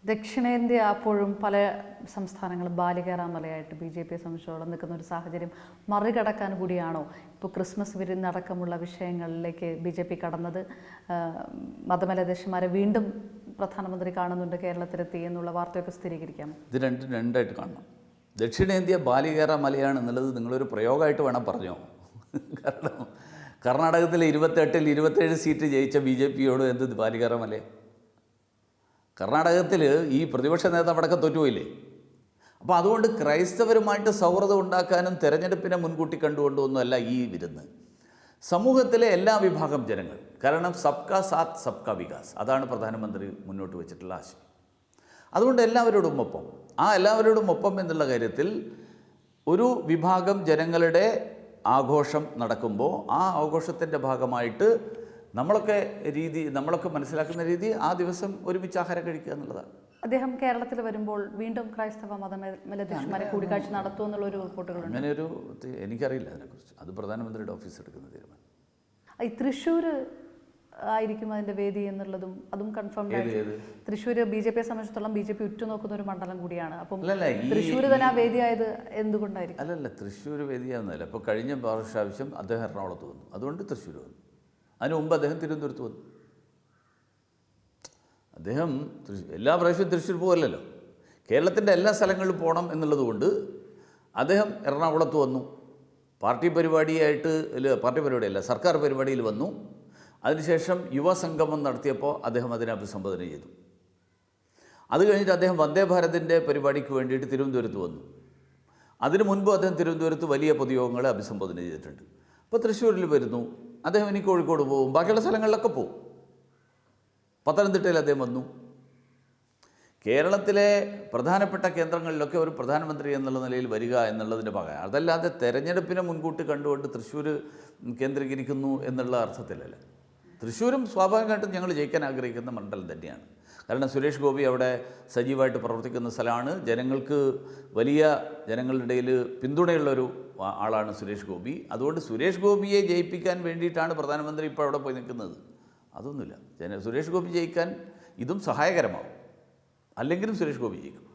ദക്ഷിണേന്ത്യ അപ്പോഴും പല സംസ്ഥാനങ്ങളും ബാലികേറാമലയായിട്ട് BJPയെ സംബന്ധിച്ചോളം നിൽക്കുന്ന ഒരു സാഹചര്യം മറികടക്കാൻ കൂടിയാണോ ഇപ്പോൾ ക്രിസ്മസ് വിരുന്നടക്കമുള്ള വിഷയങ്ങളിലേക്ക് BJP കടന്നത്? മതമേലധ്യക്ഷന്മാരെ വീണ്ടും പ്രധാനമന്ത്രി കാണുന്നുണ്ട് കേരളത്തിലെത്തി എന്നുള്ള വാർത്തയൊക്കെ സ്ഥിരീകരിക്കാം. ഇത് രണ്ടായിട്ട് കാണണം. ദക്ഷിണേന്ത്യ ബാലികേറാമലയാണ് എന്നുള്ളത് നിങ്ങളൊരു പ്രയോഗമായിട്ട് വേണം പറഞ്ഞോ. കാരണം കർണാടകത്തിലെ 28-ൽ 27 സീറ്റ് ജയിച്ച BJPയോട് എന്ത് ബാലികേറാമല? കർണാടകത്തിൽ ഈ പ്രതിപക്ഷ നേതാവ് അടക്കം തോറ്റുപോയില്ലേ? അപ്പോൾ അതുകൊണ്ട് ക്രൈസ്തവരുമായിട്ട് സൗഹൃദം ഉണ്ടാക്കാനും തെരഞ്ഞെടുപ്പിനെ മുൻകൂട്ടി കണ്ടുകൊണ്ടൊന്നുമല്ല ഈ വിരുന്ന്. സമൂഹത്തിലെ എല്ലാ വിഭാഗം ജനങ്ങൾ, കാരണം സബ്കാ സാത്ത് സബ്കാ വികാസ്, അതാണ് പ്രധാനമന്ത്രി മുന്നോട്ട് വെച്ചിട്ടുള്ള ആശയം. അതുകൊണ്ട് എല്ലാവരോടും ഒപ്പം, എല്ലാവരോടും ഒപ്പം എന്നുള്ള കാര്യത്തിൽ ഒരു വിഭാഗം ജനങ്ങളുടെ ആഘോഷം നടക്കുമ്പോൾ ആ ആഘോഷത്തിൻ്റെ ഭാഗമായിട്ട് നമ്മളൊക്കെ മനസ്സിലാക്കുന്ന രീതി ആ ദിവസം ഒരുമിച്ച് ആഹാരം കഴിക്കുക എന്നുള്ളതാണ്. അദ്ദേഹം കേരളത്തിൽ വരുമ്പോൾ വീണ്ടും ക്രൈസ്തവ മതമേലധ്യക്ഷന്മാരെ കൂടിക്കാഴ്ച നടത്തുമെന്നുള്ളൊരു റിപ്പോർട്ടുകളുണ്ട്. അങ്ങനെയൊരു എനിക്കറിയില്ല അതിനെക്കുറിച്ച്. അത് പ്രധാനമന്ത്രിയുടെ ഓഫീസ് എടുക്കുന്ന തീരുമാനം. ഈ തൃശ്ശൂർ ആയിരിക്കും അതിൻ്റെ വേദി എന്നുള്ളതും അതും കൺഫേം. തൃശ്ശൂർ BJPയെ സംബന്ധിച്ചിടത്തോളം BJP ഉറ്റുനോക്കുന്ന ഒരു മണ്ഡലം കൂടിയാണ്. അപ്പം തൃശ്ശൂർ തന്നെ ആ വേദിയായത് എന്തുകൊണ്ടായിരിക്കും? അല്ലല്ല, തൃശ്ശൂർ വേദിയാവുന്നതല്ല. അപ്പോൾ കഴിഞ്ഞ പ്രാവശ്യം അദ്ദേഹം എറണാകുളത്ത് വന്നു, അതുകൊണ്ട് തൃശ്ശൂർ വന്നു. അതിന് മുമ്പ് അദ്ദേഹം തിരുവനന്തപുരത്ത് വന്നു. അദ്ദേഹം എല്ലാ പ്രാവശ്യവും തൃശ്ശൂർ പോകല്ലോ, കേരളത്തിൻ്റെ എല്ലാ സ്ഥലങ്ങളിലും പോകണം എന്നുള്ളത് കൊണ്ട് അദ്ദേഹം എറണാകുളത്ത് വന്നു. പാർട്ടി പരിപാടിയല്ല, സർക്കാർ പരിപാടിയിൽ വന്നു. അതിനുശേഷം യുവസംഗമം നടത്തിയപ്പോൾ അദ്ദേഹം അതിനെ അഭിസംബോധന ചെയ്തു. അത് കഴിഞ്ഞിട്ട് അദ്ദേഹം വന്ദേ ഭാരതിൻ്റെ പരിപാടിക്ക് വേണ്ടിയിട്ട് തിരുവനന്തപുരത്ത് വന്നു. അതിനു മുൻപ് അദ്ദേഹം തിരുവനന്തപുരത്ത് വലിയ പൊതുയോഗങ്ങളെ അഭിസംബോധന ചെയ്തിട്ടുണ്ട്. ഇപ്പോൾ തൃശ്ശൂരിൽ വരുന്നു, അദ്ദേഹം ഇനി കോഴിക്കോട് പോകും, ബാക്കിയുള്ള സ്ഥലങ്ങളിലൊക്കെ പോകും. പത്തനംതിട്ടയിൽ അദ്ദേഹം വന്നു. കേരളത്തിലെ പ്രധാനപ്പെട്ട കേന്ദ്രങ്ങളിലൊക്കെ ഒരു പ്രധാനമന്ത്രി എന്നുള്ള നിലയിൽ വരിക എന്നുള്ളതിൻ്റെ ഭാഗമാണ്. അതല്ലാതെ തെരഞ്ഞെടുപ്പിനെ മുൻകൂട്ടി കണ്ടുകൊണ്ട് തൃശ്ശൂർ കേന്ദ്രീകരിക്കുന്നു എന്നുള്ള അർത്ഥത്തിലല്ല. തൃശ്ശൂരും സ്വാഭാവികമായിട്ടും ഞങ്ങൾ ജയിക്കാൻ ആഗ്രഹിക്കുന്ന മണ്ഡലം തന്നെയാണ്. കാരണം സുരേഷ് ഗോപി അവിടെ സജീവമായിട്ട് പ്രവർത്തിക്കുന്ന സ്ഥലമാണ്. ജനങ്ങളുടെ ഇടയിൽ പിന്തുണയുള്ളൊരു ആളാണ് സുരേഷ് ഗോപി. അതുകൊണ്ട് സുരേഷ് ഗോപിയെ ജയിപ്പിക്കാൻ വേണ്ടിയിട്ടാണ് പ്രധാനമന്ത്രി ഇപ്പോൾ അവിടെ പോയി നിൽക്കുന്നത്. അതൊന്നുമില്ല. സുരേഷ് ഗോപി ജയിക്കാൻ ഇതും സഹായകരമാവും. അല്ലെങ്കിലും സുരേഷ് ഗോപി ജയിക്കും.